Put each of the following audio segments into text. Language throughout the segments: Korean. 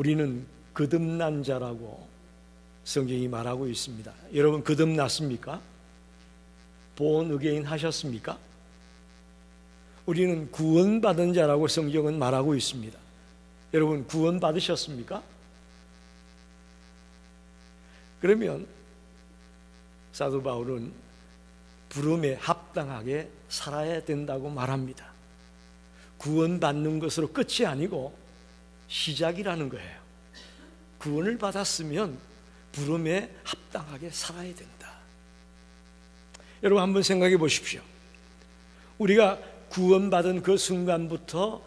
우리는 거듭난 자라고 성경이 말하고 있습니다. 여러분 거듭났습니까? born again 하셨습니까? 우리는 구원받은 자라고 성경은 말하고 있습니다. 여러분 구원받으셨습니까? 그러면 사도 바울은 부름에 합당하게 살아야 된다고 말합니다. 구원받는 것으로 끝이 아니고 시작이라는 거예요. 구원을 받았으면 부름에 합당하게 살아야 된다. 여러분 한번 생각해 보십시오. 우리가 구원받은 그 순간부터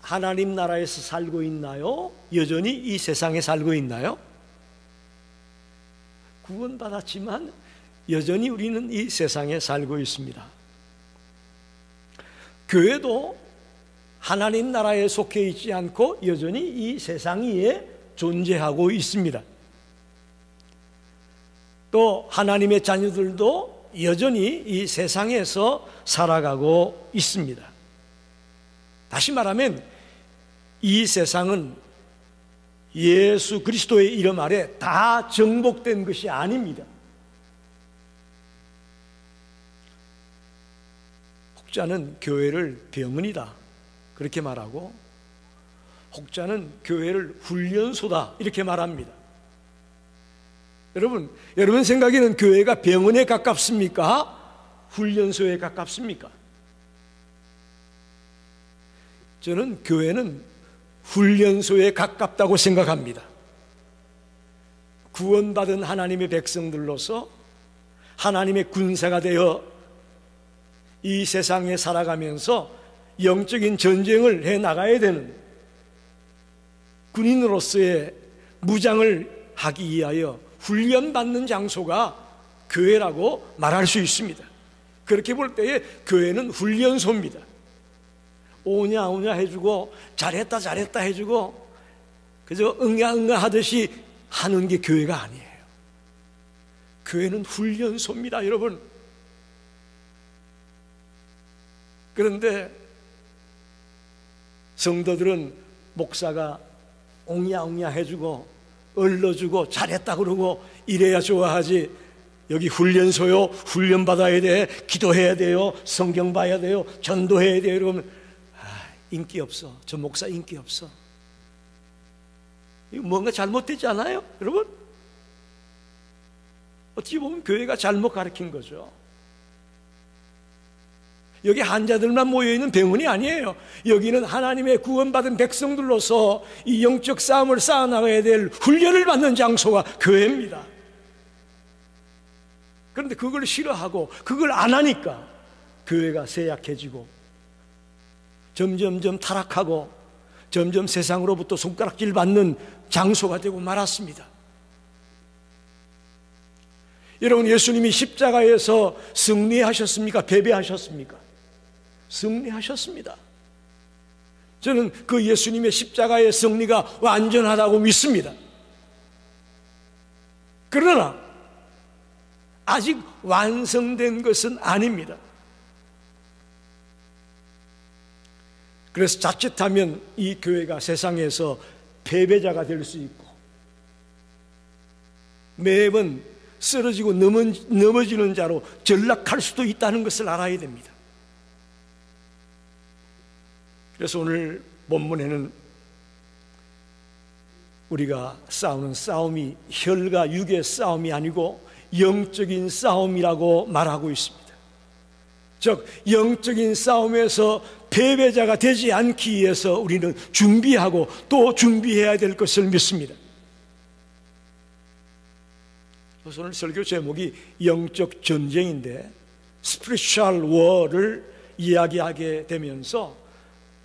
하나님 나라에서 살고 있나요? 여전히 이 세상에 살고 있나요? 구원받았지만 여전히 우리는 이 세상에 살고 있습니다. 교회도 하나님 나라에 속해 있지 않고 여전히 이 세상 위에 존재하고 있습니다. 또 하나님의 자녀들도 여전히 이 세상에서 살아가고 있습니다. 다시 말하면 이 세상은 예수 그리스도의 이름 아래 다 정복된 것이 아닙니다. 혹자는 교회를 병원이다 그렇게 말하고, 혹자는 교회를 훈련소다 이렇게 말합니다. 여러분 생각에는 교회가 병원에 가깝습니까? 훈련소에 가깝습니까? 저는 교회는 훈련소에 가깝다고 생각합니다. 구원받은 하나님의 백성들로서 하나님의 군사가 되어 이 세상에 살아가면서 영적인 전쟁을 해 나가야 되는 군인으로서의 무장을 하기 위하여 훈련받는 장소가 교회라고 말할 수 있습니다. 그렇게 볼 때에 교회는 훈련소입니다. 오냐 오냐 해주고 잘했다 잘했다 해주고 그저 응가 응가 하듯이 하는 게 교회가 아니에요. 교회는 훈련소입니다, 여러분. 그런데 성도들은 목사가 옹야옹야 해주고 얼러주고 잘했다 그러고 이래야 좋아하지, 여기 훈련소요, 훈련받아야 돼, 기도해야 돼요, 성경 봐야 돼요, 전도해야 돼요 이러면 인기 없어, 저 목사 인기 없어. 이거 뭔가 잘못되지 않아요, 여러분? 어떻게 보면 교회가 잘못 가르친 거죠. 여기 환자들만 모여있는 병원이 아니에요. 여기는 하나님의 구원받은 백성들로서 이 영적 싸움을 쌓아나가야 될 훈련을 받는 장소가 교회입니다. 그런데 그걸 싫어하고 그걸 안 하니까 교회가 쇠약해지고 점점점 타락하고 점점 세상으로부터 손가락질 받는 장소가 되고 말았습니다. 여러분, 예수님이 십자가에서 승리하셨습니까? 패배하셨습니까? 승리하셨습니다. 저는 그 예수님의 십자가의 승리가 완전하다고 믿습니다. 그러나 아직 완성된 것은 아닙니다. 그래서 자칫하면 이 교회가 세상에서 패배자가 될 수 있고 매번 쓰러지고 넘어지는 자로 전락할 수도 있다는 것을 알아야 됩니다. 그래서 오늘 본문에는 우리가 싸우는 싸움이 혈과 육의 싸움이 아니고 영적인 싸움이라고 말하고 있습니다. 즉 영적인 싸움에서 패배자가 되지 않기 위해서 우리는 준비하고 또 준비해야 될 것을 믿습니다. 그래서 오늘 설교 제목이 영적 전쟁인데 Spiritual War를 이야기하게 되면서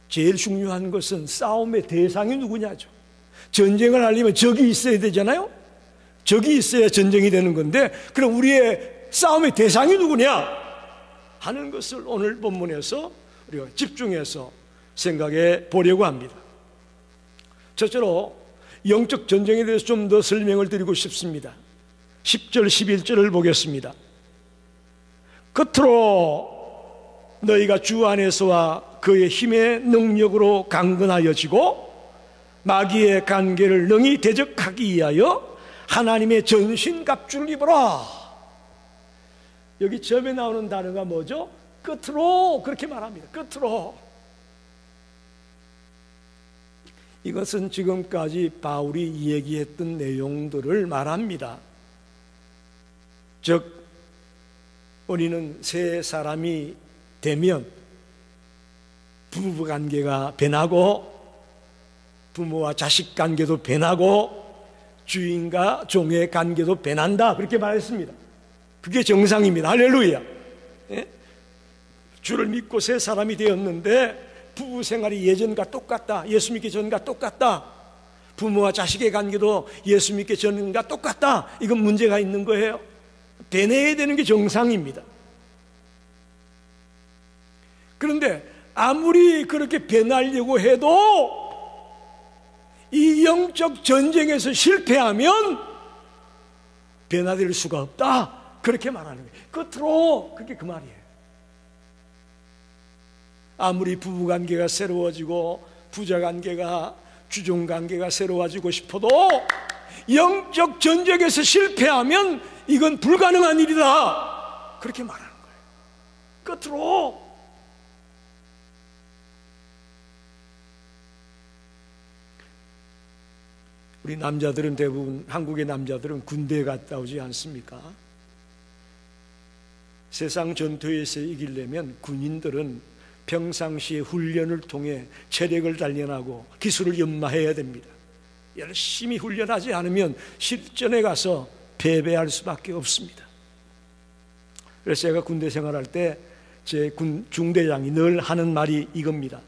제일 중요한 것은 싸움의 대상이 누구냐죠. 전쟁을 하려면 적이 있어야 되잖아요. 적이 있어야 전쟁이 되는 건데 그럼 우리의 싸움의 대상이 누구냐 하는 것을 오늘 본문에서 우리가 집중해서 생각해 보려고 합니다. 첫째로 영적 전쟁에 대해서 좀 더 설명을 드리고 싶습니다. 10절 11절을 보겠습니다. 겉으로 너희가 주 안에서와 그의 힘의 능력으로 강건하여지고 마귀의 관계를 능히 대적하기 위하여 하나님의 전신갑주를 입어라. 여기 처음에 나오는 단어가 뭐죠? 끝으로, 그렇게 말합니다. 끝으로. 이것은 지금까지 바울이 얘기했던 내용들을 말합니다. 즉, 우리는 새 사람이 되면 부부관계가 변하고, 부모와 자식 관계도 변하고, 주인과 종의 관계도 변한다, 그렇게 말했습니다. 그게 정상입니다. 할렐루야. 예? 주를 믿고 새 사람이 되었는데 부부 생활이 예전과 똑같다, 예수 믿기 전과 똑같다, 부모와 자식의 관계도 예수 믿기 전과 똑같다, 이건 문제가 있는 거예요. 변해야 되는 게 정상입니다. 그런데 아무리 그렇게 변하려고 해도 이 영적 전쟁에서 실패하면 변화될 수가 없다, 그렇게 말하는 거예요. 끝으로, 그게 그 말이에요. 아무리 부부관계가 새로워지고 부자관계가, 주종관계가 새로워지고 싶어도 영적 전쟁에서 실패하면 이건 불가능한 일이다, 그렇게 말하는 거예요. 끝으로. 우리 남자들은 대부분, 한국의 남자들은 군대에 갔다 오지 않습니까? 세상 전투에서 이기려면 군인들은 평상시에 훈련을 통해 체력을 단련하고 기술을 연마해야 됩니다. 열심히 훈련하지 않으면 실전에 가서 패배할 수밖에 없습니다. 그래서 제가 군대 생활할 때 제 군 중대장이 늘 하는 말이 이겁니다.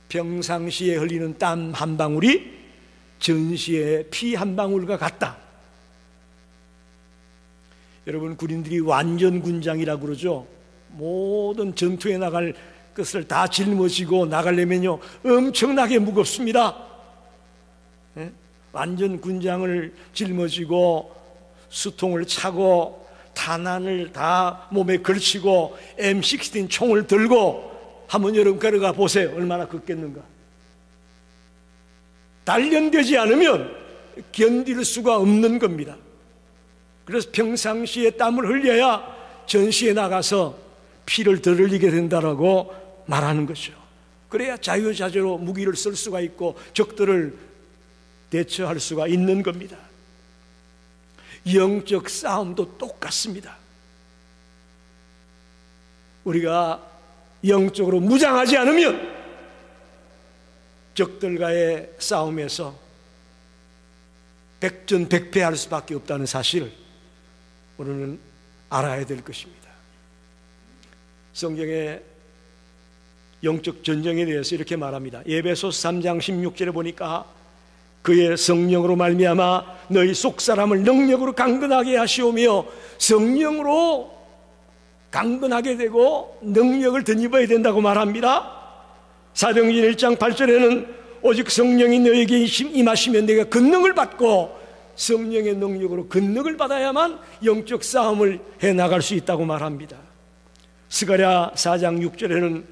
평상시에 흘리는 땀 한 방울이 전시에 피 한 방울과 같다. 여러분, 군인들이 완전 군장이라고 그러죠. 모든 전투에 나갈 것을 다 짊어지고 나가려면요 엄청나게 무겁습니다. 예? 완전 군장을 짊어지고 수통을 차고 탄환을 다 몸에 걸치고 M16 총을 들고 한번 여러분 걸어가 보세요. 얼마나 걷겠는가. 단련되지 않으면 견딜 수가 없는 겁니다. 그래서 평상시에 땀을 흘려야 전시에 나가서 피를 덜 흘리게 된다라고 말하는 거죠. 그래야 자유자재로 무기를 쓸 수가 있고 적들을 대처할 수가 있는 겁니다. 영적 싸움도 똑같습니다. 우리가 영적으로 무장하지 않으면 적들과의 싸움에서 백전백패할 수밖에 없다는 사실을 우리는 알아야 될 것입니다. 성경의 영적 전쟁에 대해서 이렇게 말합니다. 에베소서 3장 16절에 보니까 그의 성령으로 말미암아 너희 속사람을 능력으로 강건하게 하시오며, 성령으로 강건하게 되고 능력을 덧입어야 된다고 말합니다. 사도행전 1장 8절에는 오직 성령이 너에게 임하시면 내가 권능을 받고, 성령의 능력으로 권능을 받아야만 영적 싸움을 해나갈 수 있다고 말합니다. 스가랴 4장 6절에는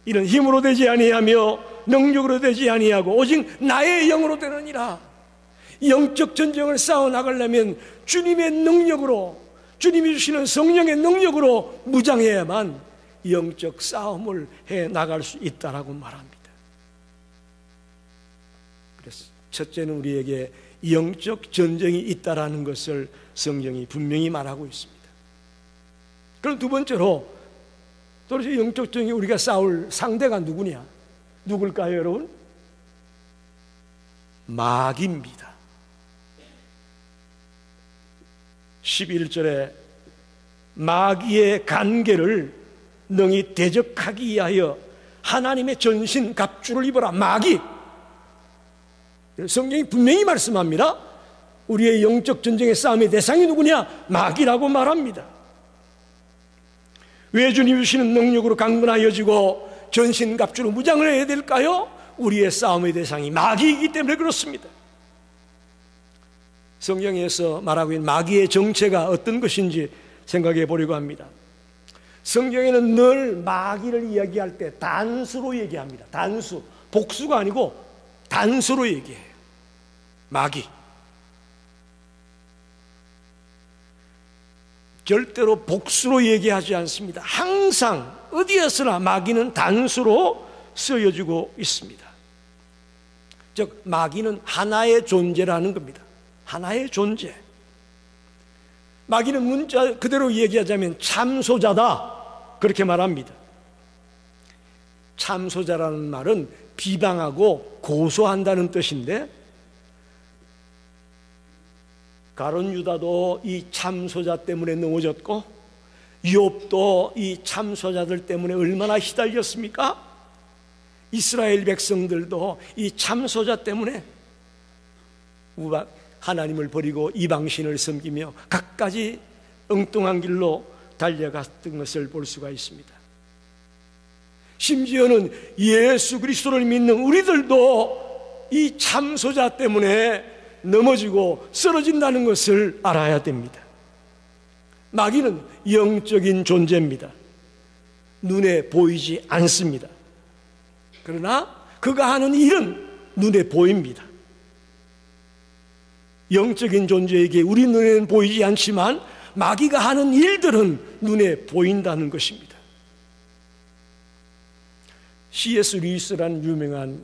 이는 힘으로 되지 아니하며 능력으로 되지 아니하고 오직 나의 영으로 되느니라. 영적 전쟁을 싸워 나가려면 주님의 능력으로, 주님이 주시는 성령의 능력으로 무장해야만 영적 싸움을 해 나갈 수 있다라고 말합니다. 그래서 첫째는 우리에게 영적 전쟁이 있다라는 것을 성경이 분명히 말하고 있습니다. 그럼 두 번째로, 도대체 영적 전쟁이 우리가 싸울 상대가 누구냐? 누굴까요, 여러분? 마귀입니다. 11절에 마귀의 관계를 능히 대적하기 위하여 하나님의 전신 갑주를 입어라. 마귀. 성경이 분명히 말씀합니다. 우리의 영적 전쟁의 싸움의 대상이 누구냐? 마귀라고 말합니다. 왜 주님 주시는 능력으로 강건하여지고 전신 갑주로 무장을 해야 될까요? 우리의 싸움의 대상이 마귀이기 때문에 그렇습니다. 성경에서 말하고 있는 마귀의 정체가 어떤 것인지 생각해 보려고 합니다. 성경에는 늘 마귀를 이야기할 때 단수로 얘기합니다. 단수, 복수가 아니고 단수로 얘기해요. 마귀. 절대로 복수로 얘기하지 않습니다. 항상 어디에서나 마귀는 단수로 쓰여지고 있습니다. 즉 마귀는 하나의 존재라는 겁니다. 하나의 존재. 마귀는 문자 그대로 얘기하자면 참소자다, 그렇게 말합니다. 참소자라는 말은 비방하고 고소한다는 뜻인데, 가룟 유다도 이 참소자 때문에 넘어졌고 욥도 이 참소자들 때문에 얼마나 휘달렸습니까? 이스라엘 백성들도 이 참소자 때문에 하나님을 버리고 이방신을 섬기며 갖가지 엉뚱한 길로 달려갔던 것을 볼 수가 있습니다. 심지어는 예수 그리스도를 믿는 우리들도 이 참소자 때문에 넘어지고 쓰러진다는 것을 알아야 됩니다. 마귀는 영적인 존재입니다. 눈에 보이지 않습니다. 그러나 그가 하는 일은 눈에 보입니다. 영적인 존재에게 우리 눈에는 보이지 않지만 마귀가 하는 일들은 눈에 보인다는 것입니다. C.S. 루이스라는 유명한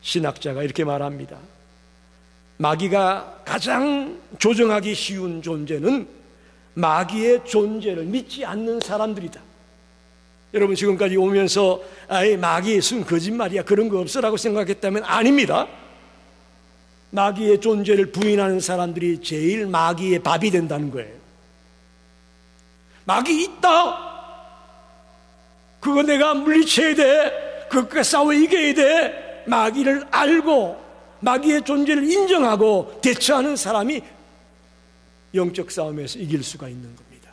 신학자가 이렇게 말합니다. 마귀가 가장 조정하기 쉬운 존재는 마귀의 존재를 믿지 않는 사람들이다. 여러분 지금까지 오면서 마귀의 순 거짓말이야, 그런 거 없어라고 생각했다면 아닙니다. 마귀의 존재를 부인하는 사람들이 제일 마귀의 밥이 된다는 거예요. 마귀 있다, 그거 내가 물리쳐야 돼, 그것과 싸워 이겨야 돼, 마귀를 알고 마귀의 존재를 인정하고 대처하는 사람이 영적 싸움에서 이길 수가 있는 겁니다.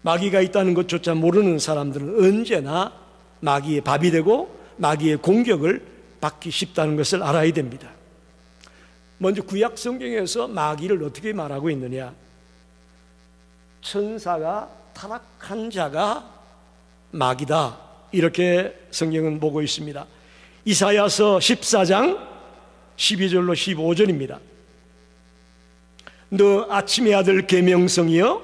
마귀가 있다는 것조차 모르는 사람들은 언제나 마귀의 밥이 되고 마귀의 공격을 받기 쉽다는 것을 알아야 됩니다. 먼저 구약 성경에서 마귀를 어떻게 말하고 있느냐? 천사가 타락한 자가 마귀다, 이렇게 성경은 보고 있습니다. 이사야서 14장 12절로 15절입니다. 너 아침의 아들 계명성이여,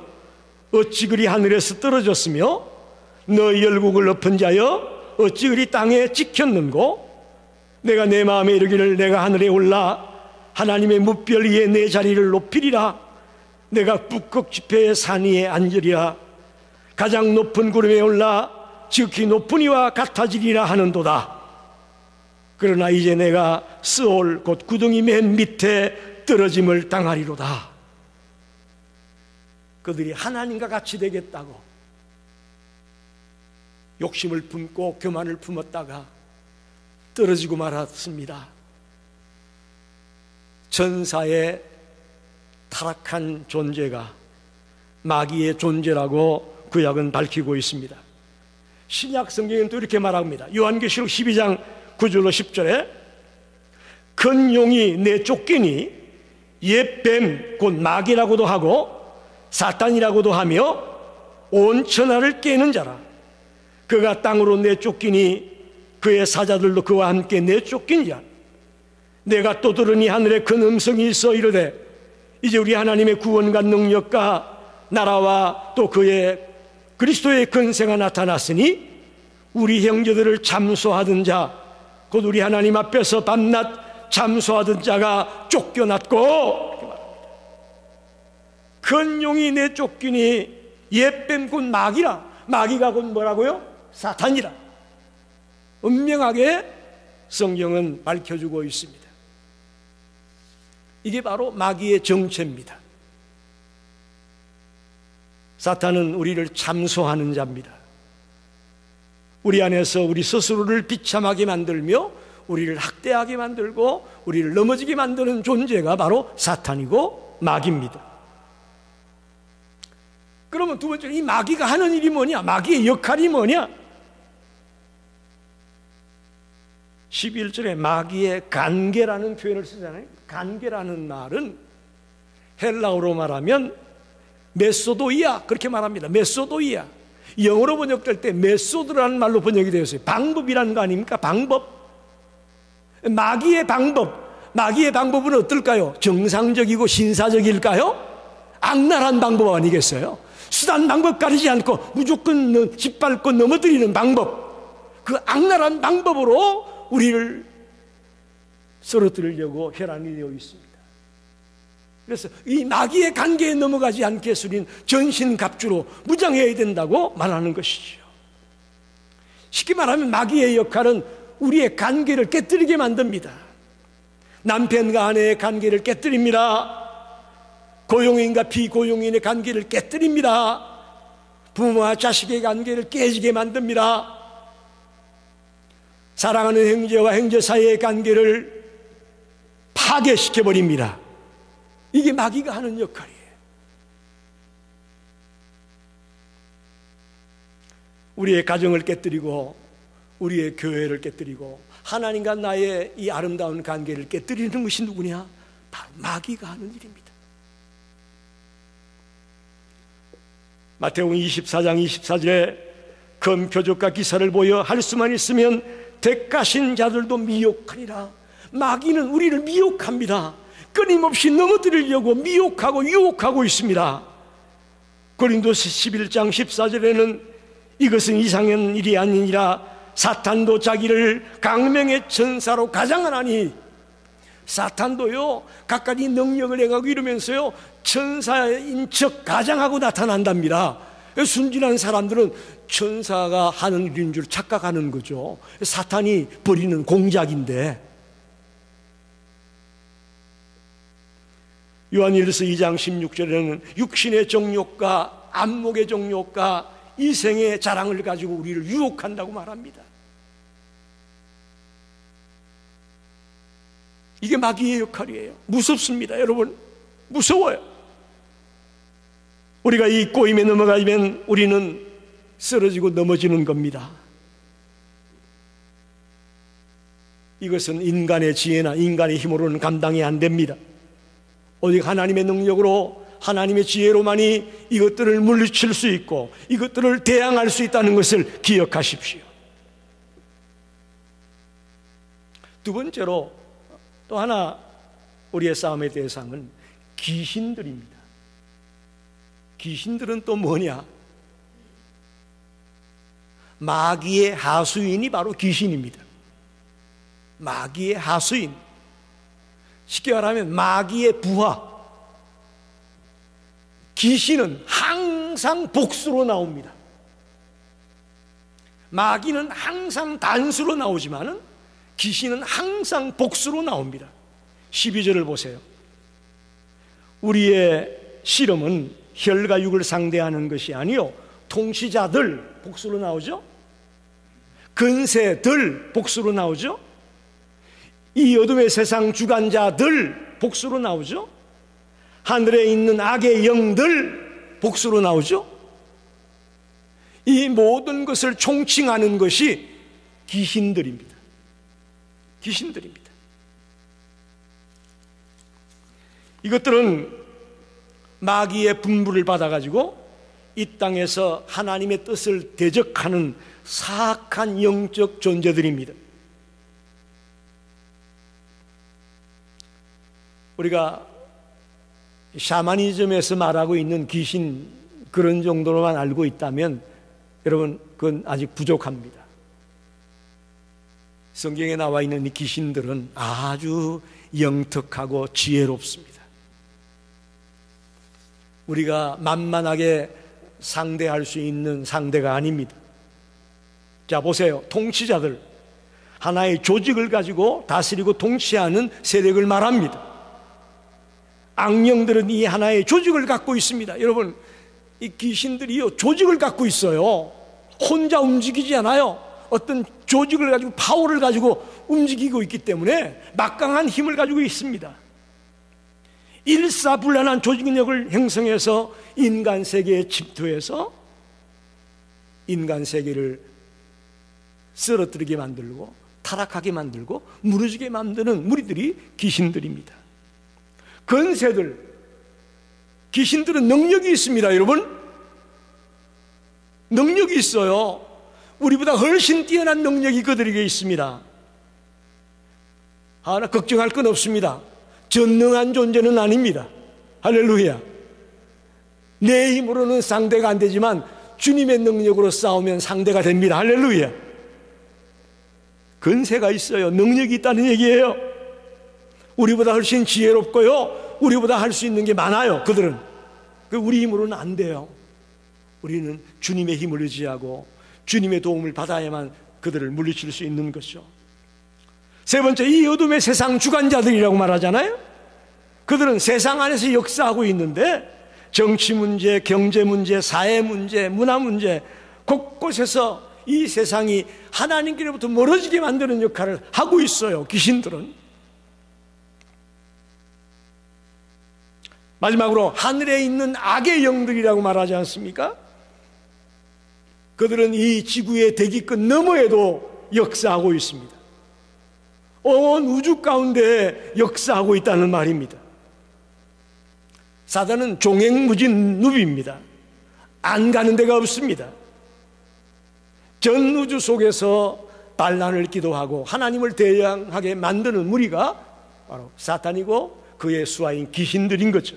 어찌 그리 하늘에서 떨어졌으며 너 열국을 엎은 자여, 어찌 그리 땅에 찍혔는고? 내가 내 마음에 이르기를 내가 하늘에 올라 하나님의 뭇별 위에 내 자리를 높이리라. 내가 북극 지폐의 산 위에 앉으리라. 가장 높은 구름에 올라 지극히 높은 이와 같아지리라 하는도다. 그러나 이제 내가 스올 곧 구덩이 맨 밑에 떨어짐을 당하리로다. 그들이 하나님과 같이 되겠다고 욕심을 품고 교만을 품었다가 떨어지고 말았습니다. 천사의 타락한 존재가 마귀의 존재라고 구약은 밝히고 있습니다. 신약 성경은 또 이렇게 말합니다. 요한계시록 12장 9절로 10절에 큰 용이 내쫓기니 옛 뱀 곧 마귀라고도 하고 사탄이라고도 하며 온 천하를 깨는 자라. 그가 땅으로 내쫓기니 그의 사자들도 그와 함께 내쫓긴 자. 내가 또 들으니 하늘에 큰 음성이 있어 이르되 이제 우리 하나님의 구원과 능력과 나라와 또 그의 그리스도의 근세가 나타났으니 우리 형제들을 참소하던 자, 곧 우리 하나님 앞에서 밤낮 참소하던 자가 쫓겨났고, 큰 용이 내쫓기니 옛뱀 곧 마귀라. 마귀가 곧 뭐라고요? 사탄이라. 분명하게 성경은 밝혀주고 있습니다. 이게 바로 마귀의 정체입니다. 사탄은 우리를 참소하는 자입니다. 우리 안에서 우리 스스로를 비참하게 만들며 우리를 학대하게 만들고 우리를 넘어지게 만드는 존재가 바로 사탄이고 마귀입니다. 그러면 두 번째로 이 마귀가 하는 일이 뭐냐? 마귀의 역할이 뭐냐? 11절에 마귀의 간계라는 표현을 쓰잖아요. 간계라는 말은 헬라어로 말하면 메소도이아, 그렇게 말합니다. 메소도이아. 영어로 번역될 때 메소드라는 말로 번역이 되었어요. 방법이라는 거 아닙니까? 방법. 마귀의 방법. 마귀의 방법은 어떨까요? 정상적이고 신사적일까요? 악랄한 방법 아니겠어요? 수단 방법 가리지 않고 무조건 짓밟고 넘어뜨리는 방법. 그 악랄한 방법으로 우리를 쓰러뜨리려고 혈안이 되어 있습니다. 그래서 이 마귀의 관계에 넘어가지 않게 우리는 전신갑주로 무장해야 된다고 말하는 것이죠. 쉽게 말하면 마귀의 역할은 우리의 관계를 깨뜨리게 만듭니다. 남편과 아내의 관계를 깨뜨립니다. 고용인과 비고용인의 관계를 깨뜨립니다. 부모와 자식의 관계를 깨지게 만듭니다. 사랑하는 형제와 형제 사이의 관계를 파괴시켜버립니다. 이게 마귀가 하는 역할이에요. 우리의 가정을 깨뜨리고 우리의 교회를 깨뜨리고 하나님과 나의 이 아름다운 관계를 깨뜨리는 것이 누구냐? 바로 마귀가 하는 일입니다. 마태복음 24장 24절에 금 표적과 기사를 보여 할 수만 있으면 대가신 자들도 미혹하리라. 마귀는 우리를 미혹합니다. 끊임없이 넘어뜨리려고 미혹하고 유혹하고 있습니다. 고린도서 11장 14절에는 이것은 이상한 일이 아니니라 사탄도 자기를 강명의 천사로 가장하나니, 사탄도요 각가지 능력을 행하고 이러면서요 천사인 척 가장하고 나타난답니다. 순진한 사람들은 천사가 하는 일인 줄 착각하는 거죠. 사탄이 벌이는 공작인데. 요한일서 2장 16절에는 육신의 정욕과 안목의 정욕과 이생의 자랑을 가지고 우리를 유혹한다고 말합니다. 이게 마귀의 역할이에요. 무섭습니다, 여러분. 무서워요. 우리가 이 꼬임에 넘어가면 우리는 쓰러지고 넘어지는 겁니다. 이것은 인간의 지혜나 인간의 힘으로는 감당이 안 됩니다. 오직 하나님의 능력으로, 하나님의 지혜로만이 이것들을 물리칠 수 있고 이것들을 대항할 수 있다는 것을 기억하십시오. 두 번째로 또 하나 우리의 싸움의 대상은 귀신들입니다. 귀신들은 또 뭐냐? 마귀의 하수인이 바로 귀신입니다. 마귀의 하수인, 쉽게 말하면 마귀의 부하. 귀신은 항상 복수로 나옵니다. 마귀는 항상 단수로 나오지만은 귀신은 항상 복수로 나옵니다. 12절을 보세요. 우리의 실험은 혈과 육을 상대하는 것이 아니요 통치자들, 복수로 나오죠. 근세들, 복수로 나오죠. 이 어둠의 세상 주관자들, 복수로 나오죠. 하늘에 있는 악의 영들, 복수로 나오죠. 이 모든 것을 총칭하는 것이 귀신들입니다. 귀신들입니다. 이것들은 마귀의 분부를 받아가지고 이 땅에서 하나님의 뜻을 대적하는 사악한 영적 존재들입니다. 우리가 샤머니즘에서 말하고 있는 귀신 그런 정도로만 알고 있다면 여러분 그건 아직 부족합니다. 성경에 나와 있는 이 귀신들은 아주 영특하고 지혜롭습니다. 우리가 만만하게 상대할 수 있는 상대가 아닙니다. 자, 보세요. 통치자들, 하나의 조직을 가지고 다스리고 통치하는 세력을 말합니다. 악령들은 이 하나의 조직을 갖고 있습니다. 여러분, 이 귀신들이요 조직을 갖고 있어요. 혼자 움직이지 않아요. 어떤 조직을 가지고, 파워를 가지고 움직이고 있기 때문에 막강한 힘을 가지고 있습니다. 일사불란한 조직력을 형성해서 인간 세계에 침투해서 인간 세계를 쓰러뜨리게 만들고 타락하게 만들고 무너지게 만드는 무리들이 귀신들입니다. 근세들, 귀신들은 능력이 있습니다. 여러분, 능력이 있어요. 우리보다 훨씬 뛰어난 능력이 그들에게 있습니다. 하나 걱정할 건 없습니다. 전능한 존재는 아닙니다. 할렐루야. 내 힘으로는 상대가 안 되지만 주님의 능력으로 싸우면 상대가 됩니다. 할렐루야. 근세가 있어요. 능력이 있다는 얘기예요. 우리보다 훨씬 지혜롭고요, 우리보다 할 수 있는 게 많아요. 그들은 우리 힘으로는 안 돼요. 우리는 주님의 힘을 의지하고 주님의 도움을 받아야만 그들을 물리칠 수 있는 것이죠. 세 번째, 이 어둠의 세상 주관자들이라고 말하잖아요. 그들은 세상 안에서 역사하고 있는데 정치 문제, 경제 문제, 사회 문제, 문화 문제, 곳곳에서 이 세상이 하나님께로부터 멀어지게 만드는 역할을 하고 있어요. 귀신들은. 마지막으로 하늘에 있는 악의 영들이라고 말하지 않습니까? 그들은 이 지구의 대기끝 너머에도 역사하고 있습니다. 온 우주 가운데 역사하고 있다는 말입니다. 사단은 종횡무진 누비입니다. 안 가는 데가 없습니다. 전 우주 속에서 반란을 기도하고 하나님을 대항하게 만드는 무리가 바로 사탄이고 그의 수하인 귀신들인 거죠.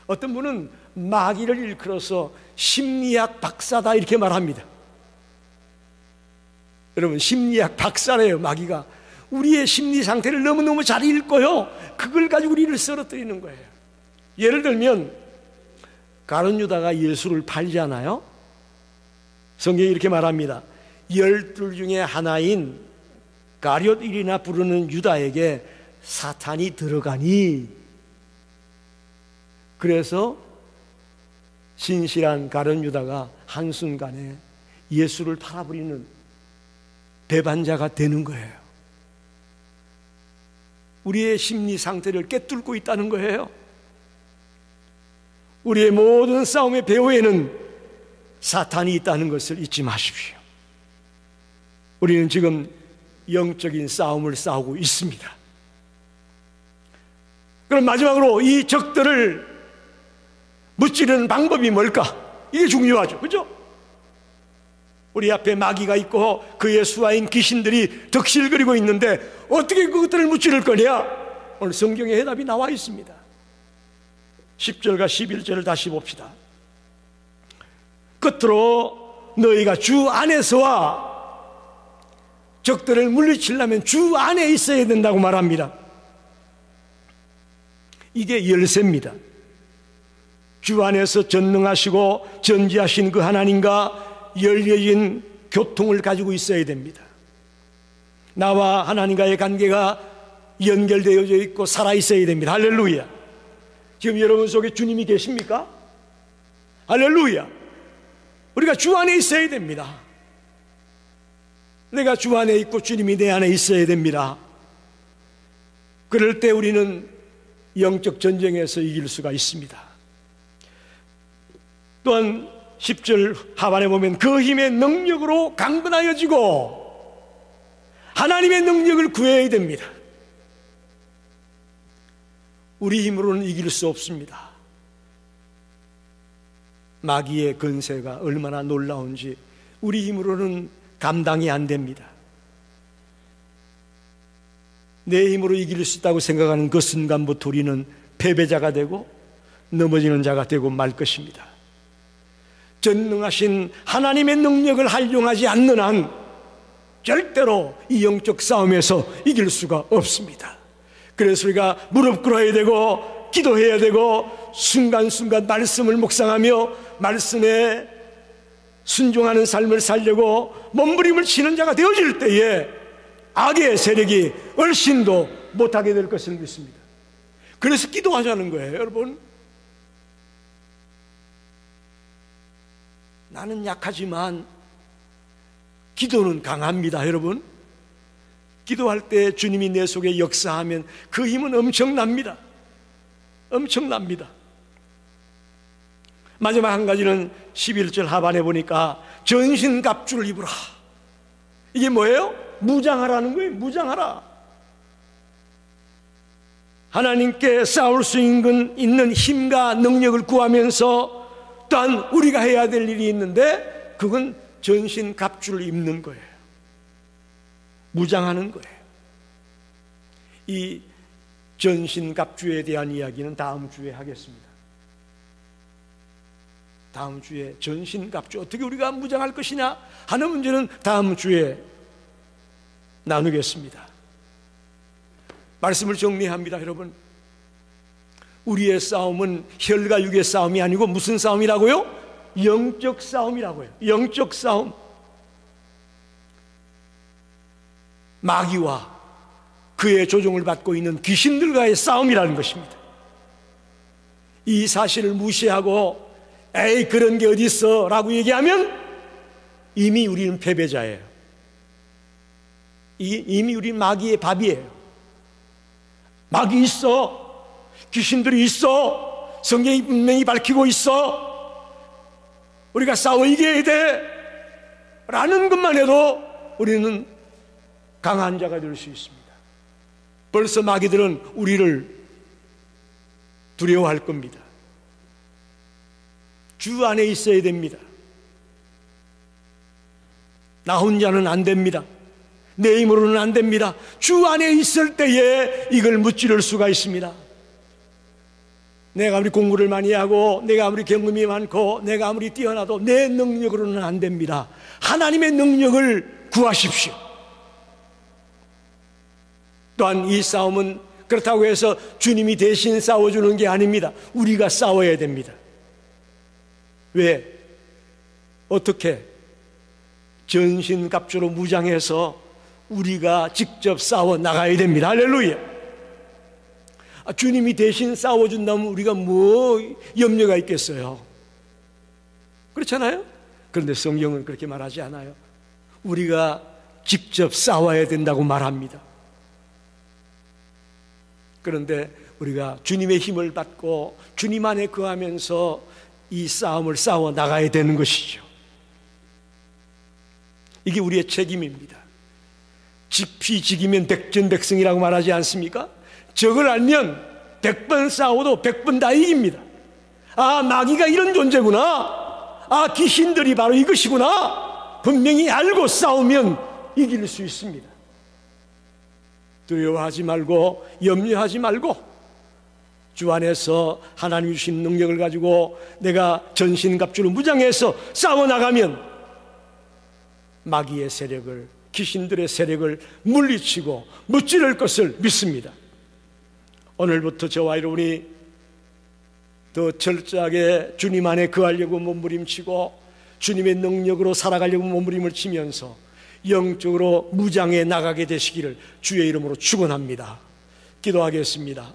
어떤 분은 마귀를 일컬어서 심리학 박사다 이렇게 말합니다. 여러분, 심리학 박사래요. 마귀가 우리의 심리 상태를 너무너무 잘 읽고요, 그걸 가지고 우리를 쓰러뜨리는 거예요. 예를 들면 가룟 유다가 예수를 팔잖아요. 성경이 이렇게 말합니다. 12 중에 하나인 가룟이라 부르는 유다에게 사탄이 들어가니, 그래서 신실한 가룟 유다가 한순간에 예수를 팔아버리는 배반자가 되는 거예요. 우리의 심리 상태를 꿰뚫고 있다는 거예요. 우리의 모든 싸움의 배후에는 사탄이 있다는 것을 잊지 마십시오. 우리는 지금 영적인 싸움을 싸우고 있습니다. 그럼 마지막으로 이 적들을 무찌르는 방법이 뭘까? 이게 중요하죠. 그죠? 우리 앞에 마귀가 있고 그의 수하인 귀신들이 덕실거리고 있는데 어떻게 그것들을 무찌를 거냐? 오늘 성경에 해답이 나와 있습니다. 10절과 11절을 다시 봅시다. 끝으로 너희가 주 안에서와 적들을 물리치려면 주 안에 있어야 된다고 말합니다. 이게 열쇠입니다. 주 안에서 전능하시고 전지하신 그 하나님과 열려진 교통을 가지고 있어야 됩니다. 나와 하나님과의 관계가 연결되어져 있고 살아있어야 됩니다. 할렐루야. 지금 여러분 속에 주님이 계십니까? 할렐루야. 우리가 주 안에 있어야 됩니다. 내가 주 안에 있고 주님이 내 안에 있어야 됩니다. 그럴 때 우리는 영적 전쟁에서 이길 수가 있습니다. 또한 10절 하반에 보면 그 힘의 능력으로 강건하여지고, 하나님의 능력을 구해야 됩니다. 우리 힘으로는 이길 수 없습니다. 마귀의 근세가 얼마나 놀라운지 우리 힘으로는 감당이 안 됩니다. 내 힘으로 이길 수 있다고 생각하는 그 순간부터 우리는 패배자가 되고 넘어지는 자가 되고 말 것입니다. 전능하신 하나님의 능력을 활용하지 않는 한 절대로 이 영적 싸움에서 이길 수가 없습니다. 그래서 우리가 무릎 꿇어야 되고 기도해야 되고 순간순간 말씀을 묵상하며 말씀에 순종하는 삶을 살려고 몸부림을 치는 자가 되어질 때에 악의 세력이 얼씬도 못하게 될 것을 믿습니다. 그래서 기도하자는 거예요. 여러분, 나는 약하지만 기도는 강합니다. 여러분, 기도할 때 주님이 내 속에 역사하면 그 힘은 엄청납니다. 엄청납니다. 마지막 한 가지는 11절 하반에 보니까 전신갑주를 입으라. 이게 뭐예요? 무장하라는 거예요. 무장하라. 하나님께 싸울 수 있는 힘과 능력을 구하면서 또한 우리가 해야 될 일이 있는데 그건 전신갑주를 입는 거예요. 무장하는 거예요. 이 전신갑주에 대한 이야기는 다음 주에 하겠습니다. 다음 주에 전신갑주 어떻게 우리가 무장할 것이냐 하는 문제는 다음 주에 나누겠습니다. 말씀을 정리합니다. 여러분, 우리의 싸움은 혈과 육의 싸움이 아니고 무슨 싸움이라고요? 영적 싸움이라고요. 영적 싸움. 마귀와 그의 조종을 받고 있는 귀신들과의 싸움이라는 것입니다. 이 사실을 무시하고 에이 그런 게 어디 있어 라고 얘기하면 이미 우리는 패배자예요. 이미 우리 마귀의 밥이에요. 마귀 있어, 귀신들이 있어, 성경이 분명히 밝히고 있어, 우리가 싸워 이겨야 돼 라는 것만 해도 우리는 강한 자가 될 수 있습니다. 벌써 마귀들은 우리를 두려워할 겁니다. 주 안에 있어야 됩니다. 나 혼자는 안 됩니다. 내 힘으로는 안 됩니다. 주 안에 있을 때에 이걸 무찌를 수가 있습니다. 내가 아무리 공부를 많이 하고 내가 아무리 경험이 많고 내가 아무리 뛰어나도 내 능력으로는 안 됩니다. 하나님의 능력을 구하십시오. 또한 이 싸움은 그렇다고 해서 주님이 대신 싸워주는 게 아닙니다. 우리가 싸워야 됩니다. 왜? 어떻게? 전신갑주로 무장해서 우리가 직접 싸워 나가야 됩니다. 할렐루야. 주님이 대신 싸워준다면 우리가 뭐 염려가 있겠어요? 그렇잖아요? 그런데 성경은 그렇게 말하지 않아요. 우리가 직접 싸워야 된다고 말합니다. 그런데 우리가 주님의 힘을 받고 주님 안에 거하면서 이 싸움을 싸워 나가야 되는 것이죠. 이게 우리의 책임입니다. 지피지기면 백전백승이라고 말하지 않습니까? 적을 알면 100번 싸워도 100번 다 이깁니다. 아, 마귀가 이런 존재구나. 아, 귀신들이 바로 이것이구나. 분명히 알고 싸우면 이길 수 있습니다. 두려워하지 말고 염려하지 말고 주 안에서 하나님이 주신 능력을 가지고 내가 전신갑주로 무장해서 싸워나가면 마귀의 세력을, 귀신들의 세력을 물리치고 무찌를 것을 믿습니다. 오늘부터 저와 여러분이 더 철저하게 주님 안에 거하려고 몸부림치고 주님의 능력으로 살아가려고 몸부림을 치면서 영적으로 무장해 나가게 되시기를 주의 이름으로 축원합니다. 기도하겠습니다.